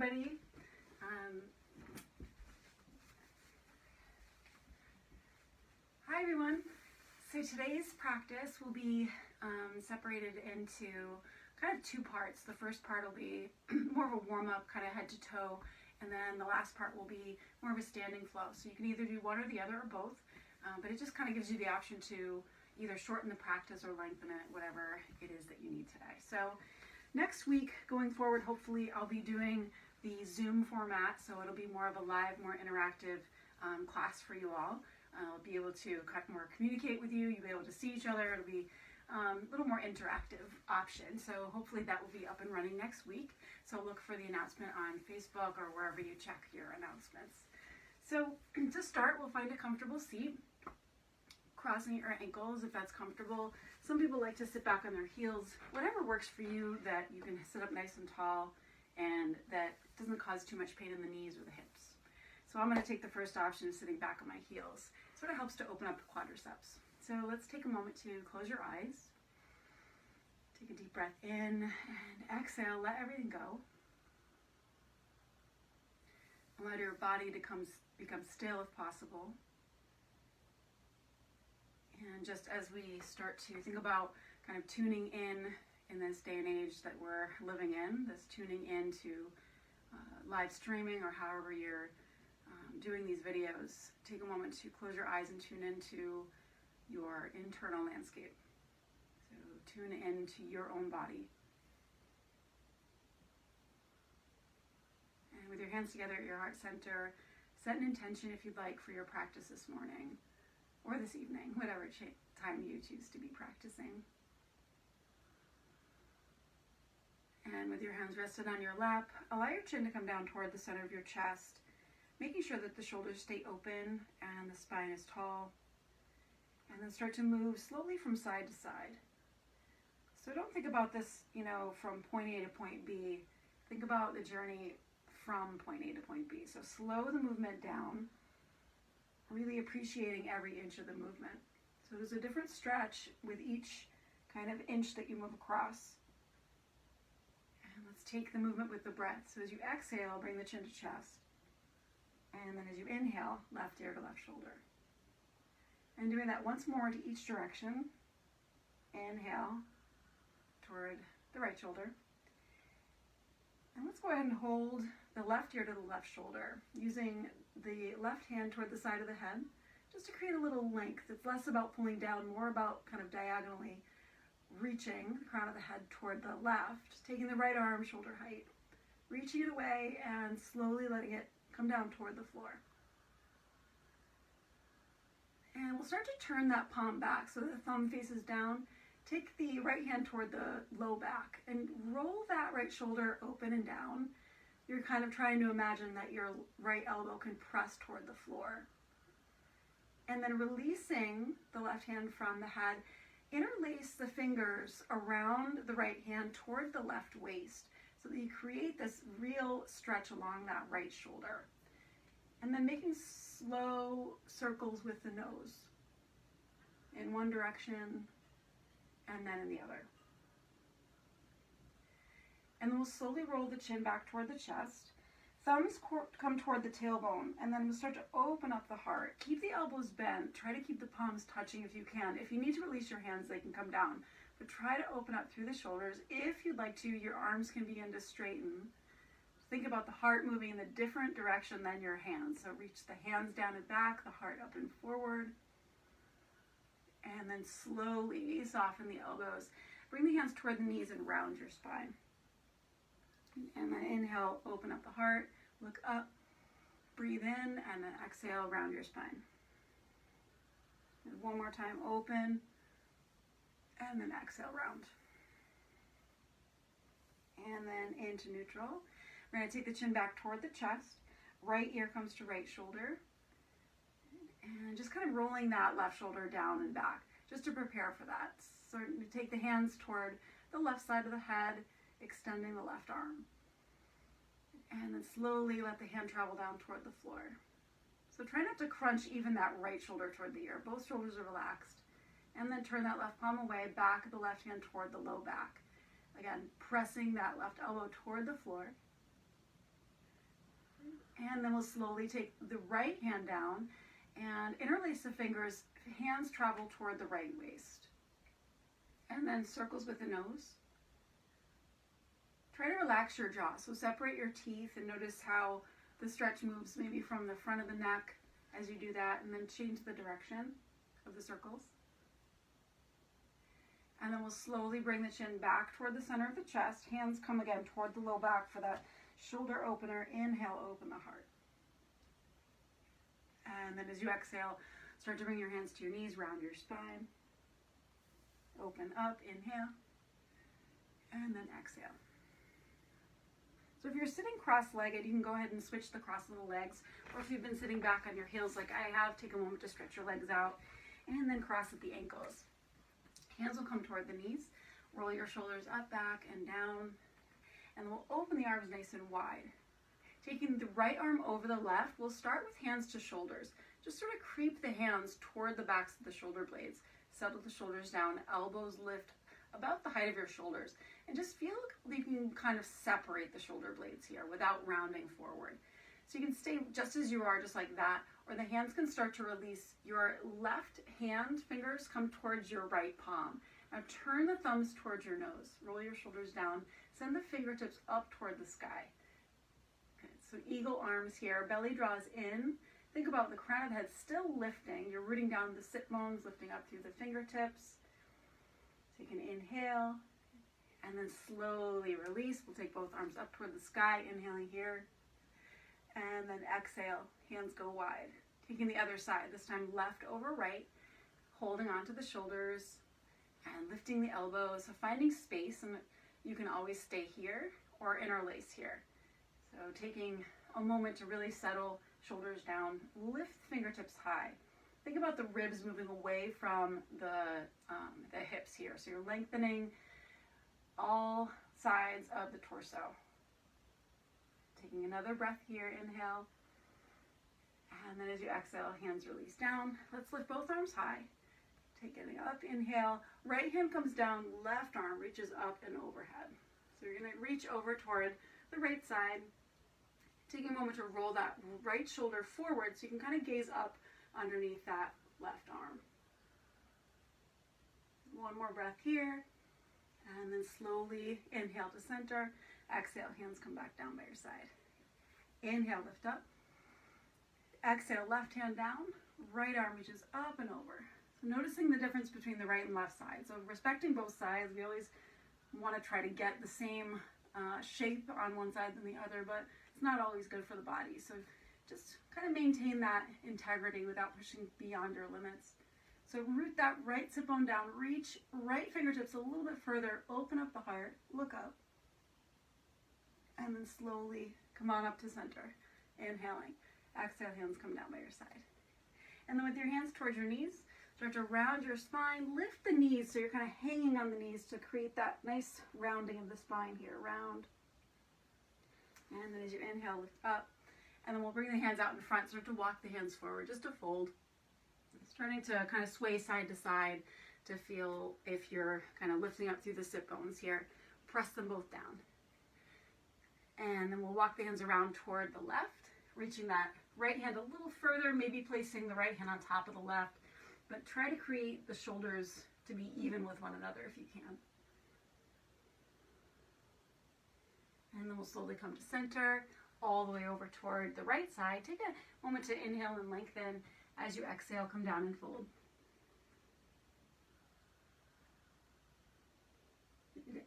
everybody. Hi everyone. So today's practice will be separated into kind of two parts. The first part will be more of a warm-up, kind of head to toe, and then the last part will be more of a standing flow. So you can either do one or the other or both, but it just kind of gives you the option to either shorten the practice or lengthen it, whatever it is that you need today. So next week, going forward, hopefully I'll be doing the Zoom format, so it'll be more of a live, more interactive class for you all. I'll be able to kind of more communicate with you. You'll be able to see each other. It'll be a little more interactive option. So hopefully that will be up and running next week. So look for the announcement on Facebook or wherever you check your announcements. So to start, we'll find a comfortable seat, crossing your ankles if that's comfortable. Some people like to sit back on their heels. Whatever works for you, that you can sit up nice and tall and that doesn't cause too much pain in the knees or the hips. So I'm going to take the first option of sitting back on my heels. It sort of helps to open up the quadriceps. So let's take a moment to close your eyes. Take a deep breath in and exhale. Let everything go. Allow your body to become still if possible. And just as we start to think about kind of tuning in this day and age that we're living in, this tuning into live streaming or however you're doing these videos, take a moment to close your eyes and tune into your internal landscape. So tune into your own body. And with your hands together at your heart center, set an intention if you'd like for your practice this morning or this evening, whatever time you choose to be practicing. And with your hands rested on your lap, allow your chin to come down toward the center of your chest, making sure that the shoulders stay open and the spine is tall. And then start to move slowly from side to side. So don't think about this, from point A to point B. Think about the journey from point A to point B. So slow the movement down, really appreciating every inch of the movement. So there's a different stretch with each kind of inch that you move across. And let's take the movement with the breath. So as you exhale, bring the chin to chest. And then as you inhale, left ear to left shoulder. And doing that once more to each direction. Inhale toward the right shoulder. And let's go ahead and hold the left ear to the left shoulder, using the left hand toward the side of the head, just to create a little length. It's less about pulling down, more about kind of diagonally reaching the crown of the head toward the left, taking the right arm shoulder height, reaching it away and slowly letting it come down toward the floor. And we'll start to turn that palm back so the thumb faces down. Take the right hand toward the low back and roll that right shoulder open and down. You're kind of trying to imagine that your right elbow can press toward the floor. And then releasing the left hand from the head, interlace the fingers around the right hand toward the left waist so that you create this real stretch along that right shoulder. And then making slow circles with the nose in one direction and then in the other. And then we'll slowly roll the chin back toward the chest. Thumbs come toward the tailbone, and then we'll start to open up the heart. Keep the elbows bent. Try to keep the palms touching if you can. If you need to release your hands, they can come down. But try to open up through the shoulders. If you'd like to, your arms can begin to straighten. Think about the heart moving in a different direction than your hands. So reach the hands down and back, the heart up and forward. And then slowly soften the elbows. Bring the hands toward the knees and round your spine. And then inhale, open up the heart, look up, breathe in, and then exhale, round your spine. And one more time, open, and then exhale, round. And then into neutral. We're going to take the chin back toward the chest. Right ear comes to right shoulder. And just kind of rolling that left shoulder down and back, just to prepare for that. So take the hands toward the left side of the head, extending the left arm. And then slowly let the hand travel down toward the floor. So try not to crunch even that right shoulder toward the ear. Both shoulders are relaxed. And then turn that left palm away, back of the left hand toward the low back. Again, pressing that left elbow toward the floor. And then we'll slowly take the right hand down and interlace the fingers, hands travel toward the right waist. And then circles with the nose. Try to relax your jaw, so separate your teeth and notice how the stretch moves maybe from the front of the neck as you do that, and then change the direction of the circles. And then we'll slowly bring the chin back toward the center of the chest. Hands come again toward the low back for that shoulder opener. Inhale, open the heart. And then as you exhale, start to bring your hands to your knees, round your spine. Open up, inhale, and then exhale. So if you're sitting cross-legged, you can go ahead and switch the cross of the legs, or if you've been sitting back on your heels like I have, take a moment to stretch your legs out, and then cross at the ankles. Hands will come toward the knees, roll your shoulders up, back, and down, and we'll open the arms nice and wide. Taking the right arm over the left, we'll start with hands to shoulders. Just sort of creep the hands toward the backs of the shoulder blades. Settle the shoulders down, elbows lift about the height of your shoulders. And just feel like you can kind of separate the shoulder blades here without rounding forward. So you can stay just as you are, just like that, or the hands can start to release. Your left hand fingers come towards your right palm. Now turn the thumbs towards your nose. Roll your shoulders down. Send the fingertips up toward the sky. Okay, so eagle arms here. Belly draws in. Think about the crown of the head still lifting. You're rooting down the sit bones, lifting up through the fingertips. Take an inhale, and then slowly release. We'll take both arms up toward the sky, inhaling here. And then exhale, hands go wide. Taking the other side, this time left over right, holding onto the shoulders and lifting the elbows. So finding space, and you can always stay here or interlace here. So taking a moment to really settle, shoulders down, lift fingertips high. Think about the ribs moving away from the hips here. So you're lengthening all sides of the torso. Taking another breath here, inhale. And then as you exhale, hands release down. Let's lift both arms high. Take it up, inhale. Right hand comes down, left arm reaches up and overhead. So you're gonna reach over toward the right side. Taking a moment to roll that right shoulder forward so you can kind of gaze up underneath that left arm. One more breath here, and then slowly inhale to center. Exhale, hands come back down by your side. Inhale, lift up. Exhale, left hand down, right arm reaches up and over. So noticing the difference between the right and left side. So respecting both sides, we always want to try to get the same shape on one side than the other, but it's not always good for the body. So just kind of maintain that integrity without pushing beyond your limits. So root that right sit bone down, reach right fingertips a little bit further, open up the heart, look up, and then slowly come on up to center, inhaling. Exhale, hands come down by your side. And then with your hands towards your knees, start to round your spine, lift the knees so you're kind of hanging on the knees to create that nice rounding of the spine here, round. And then as you inhale, lift up. And then we'll bring the hands out in front, start to walk the hands forward, just to fold. Starting to kind of sway side to side to feel if you're kind of lifting up through the sit bones here. Press them both down. And then we'll walk the hands around toward the left, reaching that right hand a little further, maybe placing the right hand on top of the left, but try to create the shoulders to be even with one another if you can. And then we'll slowly come to center, all the way over toward the right side. Take a moment to inhale and lengthen. As you exhale, come down and fold.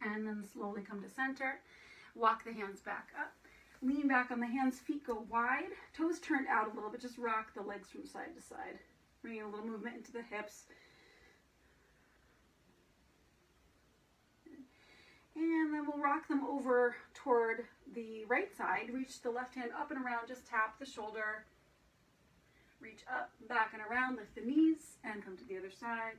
And then slowly come to center. Walk the hands back up. Lean back on the hands, feet go wide. Toes turned out a little bit. Just rock the legs from side to side. Bringing a little movement into the hips. And then we'll rock them over toward the right side. Reach the left hand up and around. Just tap the shoulder. Reach up, back, and around. Lift the knees and come to the other side.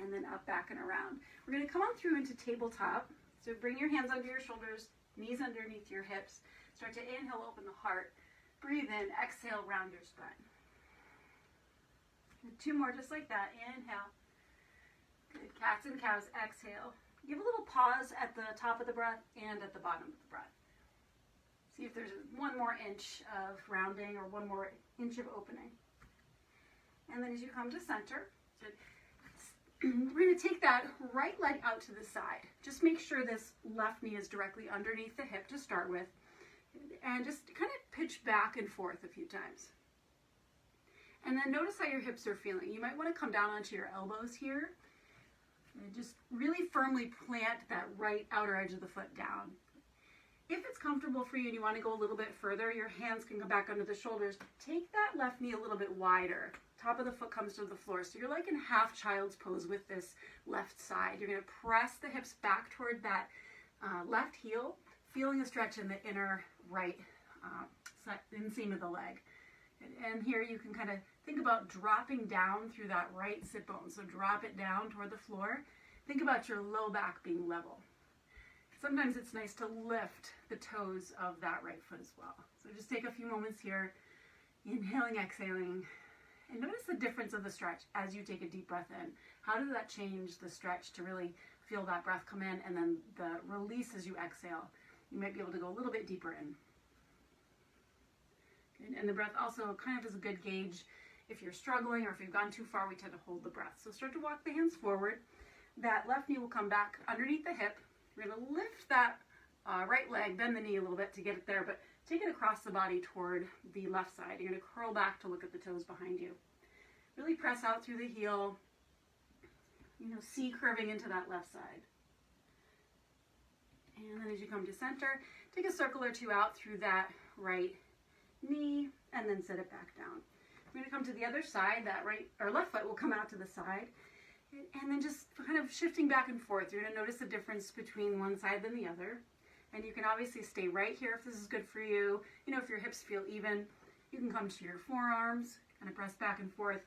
And then up, back, and around. We're going to come on through into tabletop. So bring your hands under your shoulders, knees underneath your hips. Start to inhale, open the heart. Breathe in, exhale, round your spine. And two more just like that. Inhale. Good. Cats and cows. Exhale. Give a little pause at the top of the breath and at the bottom of the breath. See if there's one more inch of rounding or one more inch of opening. And then as you come to center, we're going to take that right leg out to the side. Just make sure this left knee is directly underneath the hip to start with. And just kind of pitch back and forth a few times. And then notice how your hips are feeling. You might want to come down onto your elbows here. And just really firmly plant that right outer edge of the foot down. If it's comfortable for you and you want to go a little bit further, your hands can go back under the shoulders. Take that left knee a little bit wider. Top of the foot comes to the floor. So you're like in half child's pose with this left side. You're going to press the hips back toward that left heel, feeling a stretch in the inner right inseam of the leg. And here you can kind of think about dropping down through that right sit bone. So drop it down toward the floor. Think about your low back being level. Sometimes it's nice to lift the toes of that right foot as well. So just take a few moments here, inhaling, exhaling, and notice the difference of the stretch as you take a deep breath in. How does that change the stretch to really feel that breath come in, and then the release as you exhale? You might be able to go a little bit deeper in. And the breath also kind of is a good gauge. If you're struggling or if you've gone too far, we tend to hold the breath. So start to walk the hands forward. That left knee will come back underneath the hip. We're going to lift that right leg, bend the knee a little bit to get it there, but take it across the body toward the left side. You're going to curl back to look at the toes behind you. Really press out through the heel. C curving into that left side. And then as you come to center, take a circle or two out through that right knee, and then set it back down. We're going to come to the other side. That right or left foot will come out to the side. And then just kind of shifting back and forth. You're going to notice the difference between one side and the other. And you can obviously stay right here if this is good for you. If your hips feel even, you can come to your forearms, kind of press back and forth.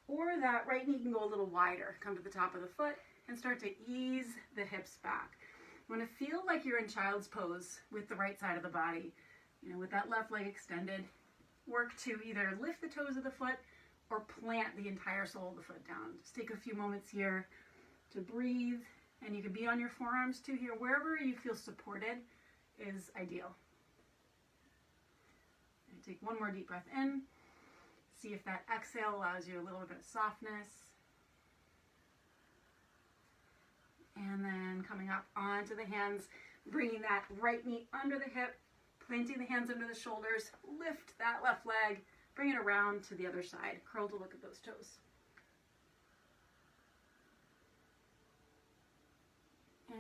Or that right knee can go a little wider. Come to the top of the foot and start to ease the hips back. You want to feel like you're in child's pose with the right side of the body. With that left leg extended. Work to either lift the toes of the foot or plant the entire sole of the foot down. Just take a few moments here to breathe, and you can be on your forearms too here. Wherever you feel supported is ideal. And take one more deep breath in. See if that exhale allows you a little bit of softness. And then coming up onto the hands, bringing that right knee under the hip, planting the hands under the shoulders, lift that left leg, bring it around to the other side. Curl to look at those toes.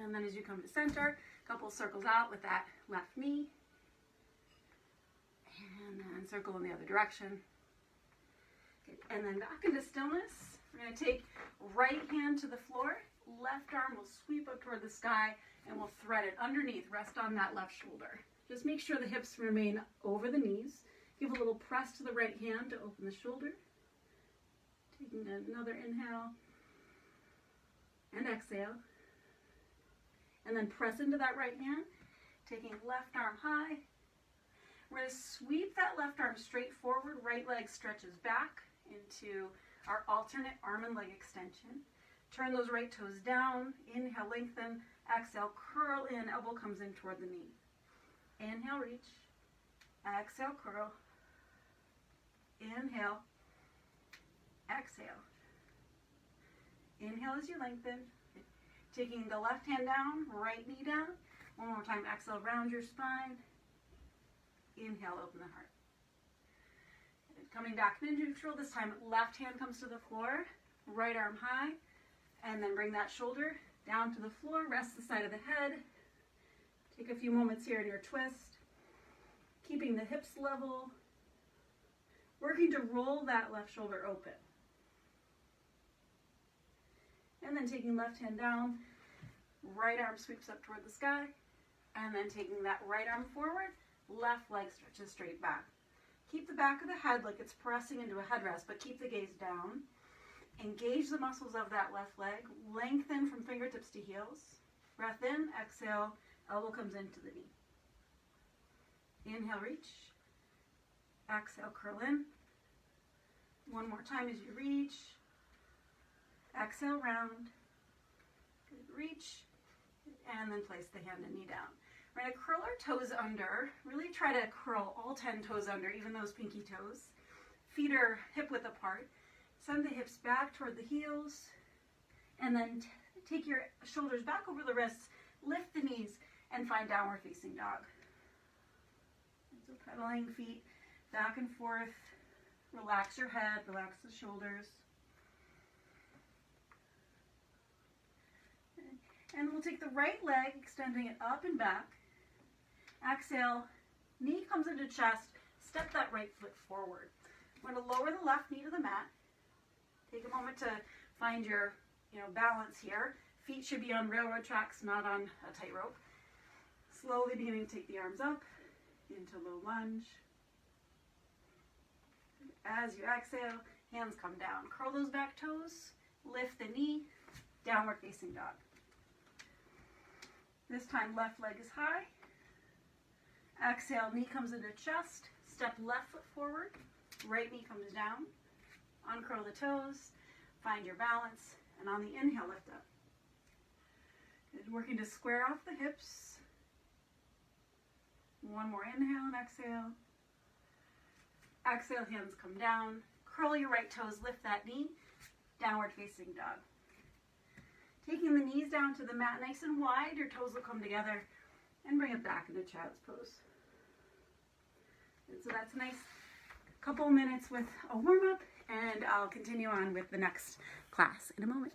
And then as you come to center, a couple circles out with that left knee. And then circle in the other direction. Okay. And then back into stillness. We're going to take right hand to the floor. Left arm will sweep up toward the sky, and we'll thread it underneath. Rest on that left shoulder. Just make sure the hips remain over the knees. Give a little press to the right hand to open the shoulder. Taking another inhale and exhale. And then press into that right hand, taking left arm high. We're going to sweep that left arm straight forward. Right leg stretches back into our alternate arm and leg extension. Turn those right toes down. Inhale, lengthen. Exhale, curl in. Elbow comes in toward the knee. Inhale, reach. Exhale, curl. Inhale. Exhale. Inhale as you lengthen. Taking the left hand down, right knee down. One more time, exhale, round your spine. Inhale, open the heart. Coming back neutral, this time left hand comes to the floor, right arm high, and then bring that shoulder down to the floor, rest the side of the head. Take a few moments here in your twist, keeping the hips level, working to roll that left shoulder open. And then taking left hand down, right arm sweeps up toward the sky, and then taking that right arm forward, left leg stretches straight back. Keep the back of the head like it's pressing into a headrest, but keep the gaze down. Engage the muscles of that left leg, lengthen from fingertips to heels. Breath in, exhale, elbow comes into the knee. Inhale, reach. Exhale, curl in. One more time as you reach. Exhale, round. Good, reach. And then place the hand and knee down. We're going to curl our toes under. Really try to curl all 10 toes under, even those pinky toes. Feet are hip width apart. Send the hips back toward the heels. And then take your shoulders back over the wrists. Lift the knees and find downward facing dog. So pedaling feet back and forth. Relax your head, relax the shoulders. And we'll take the right leg, extending it up and back. Exhale, knee comes into chest, step that right foot forward. I'm going to lower the left knee to the mat. Take a moment to find your balance here. Feet should be on railroad tracks, not on a tightrope. Slowly beginning to take the arms up into low lunge. As you exhale, hands come down. Curl those back toes, lift the knee, downward facing dog. This time left leg is high. Exhale, knee comes into chest, step left foot forward, right knee comes down. Uncurl the toes, find your balance, and on the inhale, lift up. Good. Working to square off the hips. One more inhale and exhale. Exhale, hands come down. Curl your right toes, lift that knee, downward facing dog. Taking the knees down to the mat nice and wide, your toes will come together and bring it back into child's pose. And so that's a nice couple minutes with a warm-up, and I'll continue on with the next class in a moment.